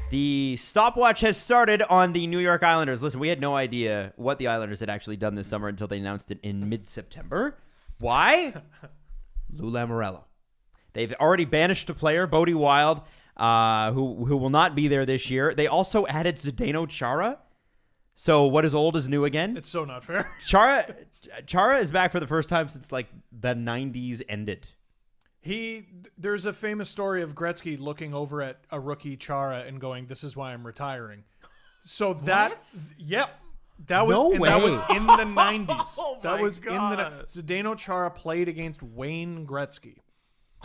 The stopwatch has started on the New York Islanders. Listen, we had no idea what the Islanders had actually done this summer until they announced it in mid-September. Why? Lou Lamoriello. They've already banished a player, Bodie Wylde, who will not be there this year. They also added Zdeno Chara. So what is old is new again. It's so not fair. Chara is back for the first time since like the 90s ended. There's a famous story of Gretzky looking over at a rookie Chara and going, "This is why I'm retiring." So that was that was in the 90s. Oh that was God. in the Zdeno Chara played against Wayne Gretzky.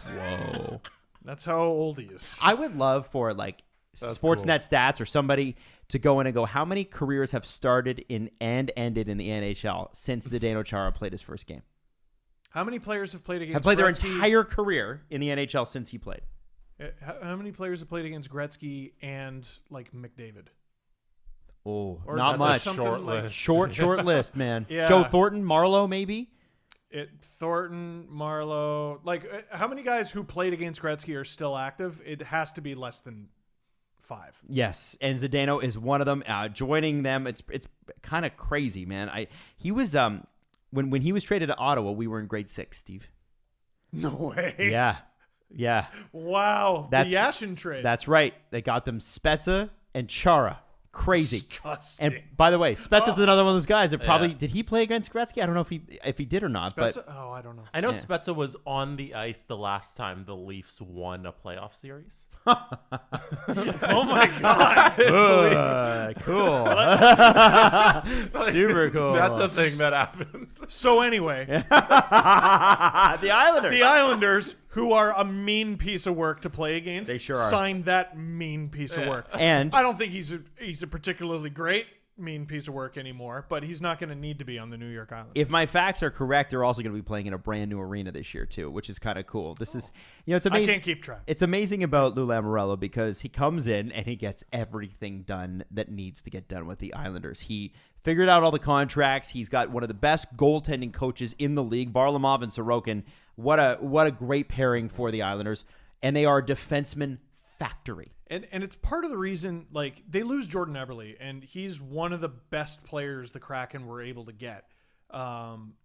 Whoa. That's how old he is. I would love for like Sportsnet Stats or somebody to go in and go, how many careers have started in and ended in the NHL since Zdeno Chara played his first game? How many players have played against Have played their Gretzky? entire career in the NHL since he played. How many players have played against Gretzky and like McDavid? Oh, Or not much. short list. Short list, man. Yeah. Joe Thornton, Marlowe, maybe. Thornton, Marlowe. Like, how many guys who played against Gretzky are still active? It has to be less than 5. Yes, and Zdeno is one of them. Joining them, it's kind of crazy, man. He was when he was traded to Ottawa, we were in grade 6, Steve. No way. Yeah. Wow. The Yashin trade. That's right. They got them Spezza and Chara. Crazy. Disgusting. And by the way, Spezza's another one of those guys that probably did he play against Gretzky? I don't know if he did or not. Spezza? But I don't know. I know Spezza was on the ice the last time the Leafs won a playoff series. Oh my God. Cool. Super cool. That's a thing that happened. So anyway, the Islanders. the Islanders, who are a mean piece of work to play against, They sure are. signed that mean piece of work. And I don't think he's a particularly great mean piece of work anymore, but he's not going to need to be on the New York Islanders. if my facts are correct, they're also going to be playing in a brand new arena this year too, which is kind of cool. This is, it's amazing. I can't keep track. It's amazing about Lou Lamoriello because he comes in and he gets everything done that needs to get done with the Islanders. He figured out all the contracts. He's got one of the best goaltending coaches in the league, Varlamov and Sorokin. What a great pairing for the Islanders, and they are a defenseman factory. And it's part of the reason, like, they lose Jordan Eberle, and he's one of the best players the Kraken were able to get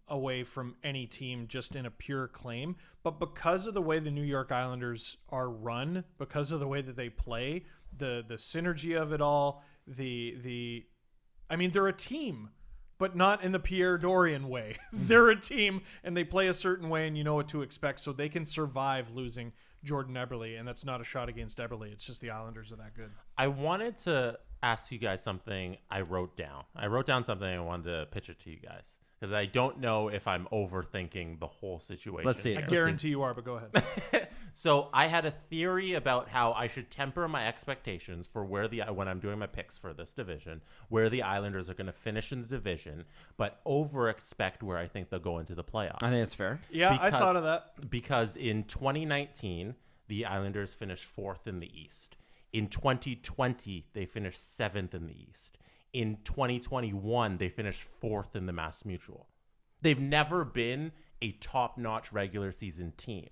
away from any team just in a pure claim. But because of the way the New York Islanders are run, because of the way that they play, the synergy of it all, I mean, they're a team, but not in the Pierre Dorian way. They're a team, and they play a certain way, and you know what to expect, so they can survive losing Jordan Eberle, and that's not a shot against Eberle. It's just the Islanders are that good. I wanted to ask you guys something I wrote down. I wrote down something I wanted to pitch it to you guys because I don't know if I'm overthinking the whole situation. Let's see it. I guarantee you are, but go ahead. So I had a theory about how I should temper my expectations for when I'm doing my picks for this division, where the Islanders are going to finish in the division, but over-expect where I think they'll go into the playoffs. I think that's fair. Yeah, I thought of that. Because in 2019, the Islanders finished 4th in the East. In 2020, they finished 7th in the East. In 2021, they finished 4th in the Mass Mutual. They've never been a top-notch regular season team.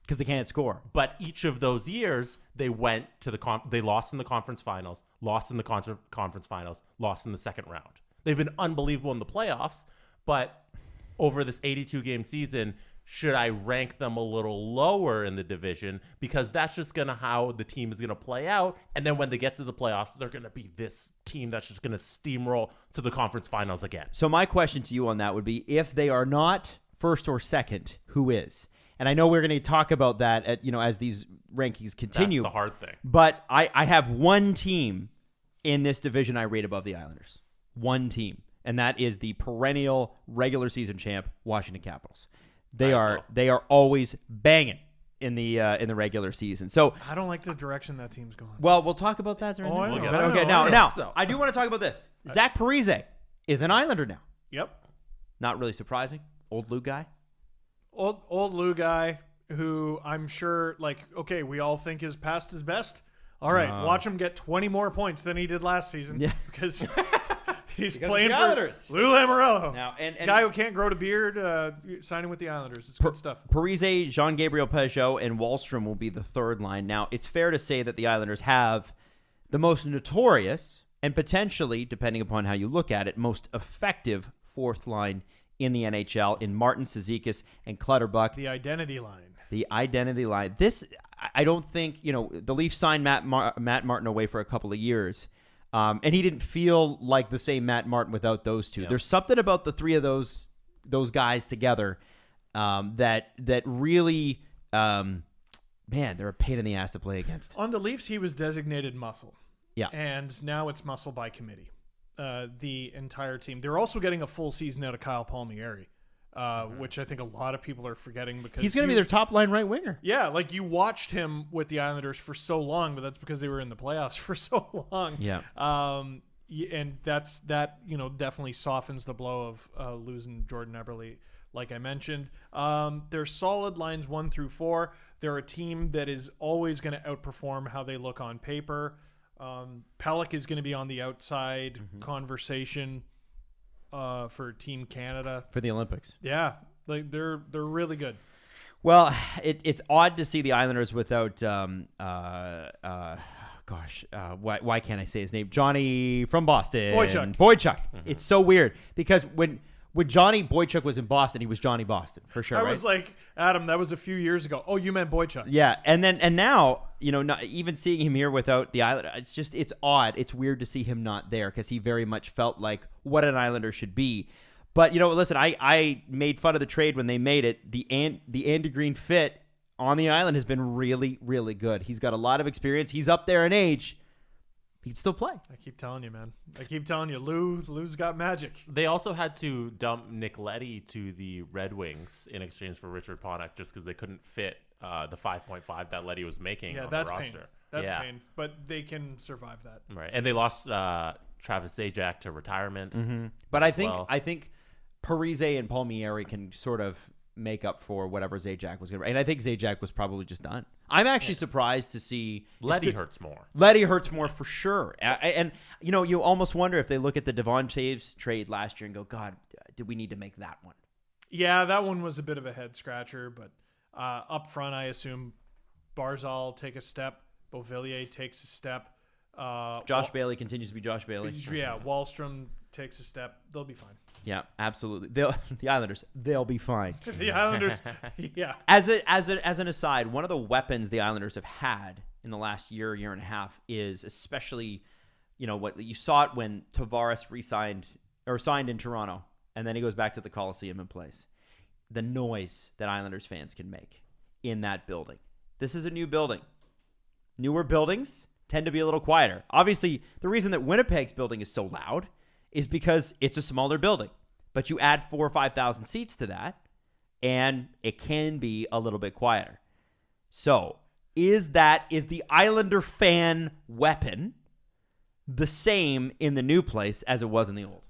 Because they can't score. But each of those years, they went to they lost in the conference finals, lost in the conference finals, lost in the second round. They've been unbelievable in the playoffs, but over this 82-game season, should I rank them a little lower in the division? Because that's just going to how the team is going to play out. And then when they get to the playoffs, they're going to be this team that's just going to steamroll to the conference finals again. So my question to you on that would be, if they are not first or second, who is? And I know we're going to talk about that as these rankings continue. That's the hard thing. But I have one team in this division I rate above the Islanders. One team. And that is the perennial regular season champ, Washington Capitals. They are always banging in the regular season. So I don't like the direction that team's going. well, we'll talk about that during I the know. But okay, now I do want to talk about this. Zach Parise is an Islander now. Yep. Not really surprising. Old Lou guy. Old Lou guy who I'm sure, okay, we all think his past is best. All right, watch him get 20 more points than he did last season. Yeah. Because he's playing the for Islanders. Lou Lamoriello. Now, and guy who can't grow a beard, signing with the Islanders. It's good stuff. Parise, Jean-Gabriel Peugeot, and Wallstrom will be the third line. Now, it's fair to say that the Islanders have the most notorious and potentially, depending upon how you look at it, most effective fourth line in the NHL in Martin Cizikas and Clutterbuck. The identity line. The identity line. This, I don't think, the Leafs signed Matt Martin away for a couple of years. And he didn't feel like the same Matt Martin without those two. Yeah. There's something about the three of those guys together that really, man, they're a pain in the ass to play against. On the Leafs, he was designated muscle. Yeah. And now it's muscle by committee. The entire team. They're also getting a full season out of Kyle Palmieri, which I think a lot of people are forgetting because He's going to be their top line right winger. Yeah, like you watched him with the Islanders for so long, but that's because they were in the playoffs for so long. Yeah. And that definitely softens the blow of losing Jordan Eberle, like I mentioned. They're solid lines 1 through 4. They're a team that is always going to outperform how they look on paper. Pelech is going to be on the outside conversation for Team Canada For the Olympics. Yeah, like they're really good. Well, it's odd to see the Islanders without why can't I say his name? Johnny from Boston. Boychuk. It's so weird because when Johnny Boychuk was in Boston, he was Johnny Boston for sure. I right? was like, Adam, that was a few years ago. Oh, you meant Boychuk. Yeah, and now, not even seeing him here without the Islander, it's odd. It's weird to see him not there because he very much felt like what an Islander should be. But listen, I made fun of the trade when they made it. The Andy Green fit on the island has been really, really good. He's got a lot of experience. He's up there in age. He can still play. I keep telling you, man. I keep telling you, Lou's got magic. They also had to dump Nick Leddy to the Red Wings in exchange for Richard Panik just because they couldn't fit the 5.5 that Leddy was making on the roster. That's pain. But they can survive that. Right. And they lost Travis Zajac to retirement. Mm-hmm. But I think Parise and Palmieri can sort of make up for whatever Zajac was going to. And I think Zajac was probably just done. I'm actually surprised to see Leddy hurts more. Leddy hurts more for sure. And you almost wonder if they look at the Devon Toews trade last year and go, God, did we need to make that one? Yeah, that one was a bit of a head scratcher. But up front, I assume Barzal take a step. Beauvillier takes a step. Josh Bailey continues to be Josh Bailey. Yeah, Wahlstrom takes a step. They'll be fine. Yeah, absolutely. The Islanders, they'll be fine. The Islanders, yeah. As an aside, one of the weapons the Islanders have had in the last year and a half is especially, what you saw it when Tavares signed in Toronto, and then he goes back to the Coliseum and plays. The noise that Islanders fans can make in that building. This is a new building. Newer buildings tend to be a little quieter. Obviously, the reason that Winnipeg's building is so loud is because it's a smaller building. But you add 4,000 or 5,000 seats to that, and it can be a little bit quieter. So, is the Islander fan weapon the same in the new place as it was in the old?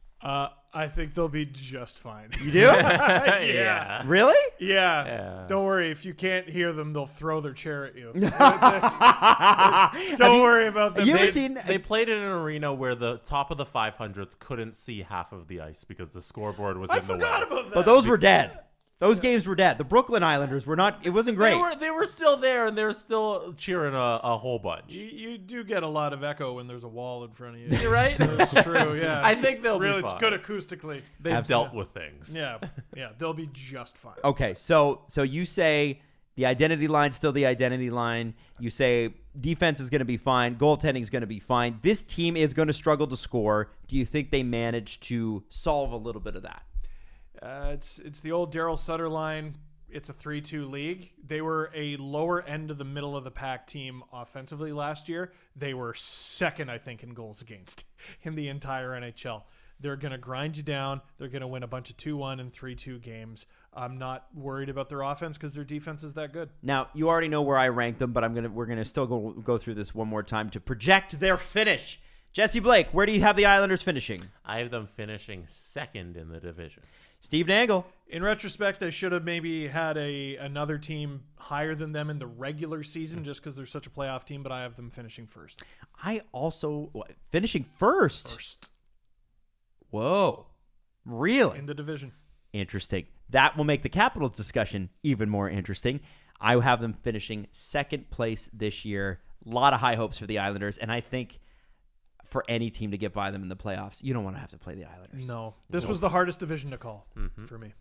I think they'll be just fine. You do? Yeah. Really? Yeah. Don't worry. If you can't hear them, they'll throw their chair at you. Don't worry about them. They played in an arena where the top of the 500s couldn't see half of the ice because the scoreboard was in the way. I forgot about that. But those were dead. Those games were dead. The Brooklyn Islanders were not. It wasn't great. They were still there, and they're still cheering a whole bunch. You do get a lot of echo when there's a wall in front of you. You're right. That's true. Yeah. I think they'll really. be fine. It's good acoustically. They've dealt with things. Yeah. They'll be just fine. Okay, so you say the identity line's still the identity line. You say defense is going to be fine. Goaltending is going to be fine. This team is going to struggle to score. Do you think they managed to solve a little bit of that? It's the old Daryl Sutter line. It's a 3-2 league. They were a lower end of the middle of the pack team offensively last year. They were second, I think, in goals against in the entire NHL. They're going to grind you down. They're going to win a bunch of 2-1 and 3-2 games. I'm not worried about their offense because their defense is that good. Now, you already know where I rank them, but we're gonna still go through this one more time to project their finish. Jesse Blake, where do you have the Islanders finishing? I have them finishing second in the division. Steve Dangle. In retrospect, they should have maybe had another team higher than them in the regular season just because they're such a playoff team, but I have them finishing first. I also finishing first. Whoa. Really? In the division. Interesting. That will make the Capitals discussion even more interesting. I have them finishing second place this year. A lot of high hopes for the Islanders, and I think for any team to get by them in the playoffs. You don't want to have to play the Islanders. No, this was the hardest division to call for me.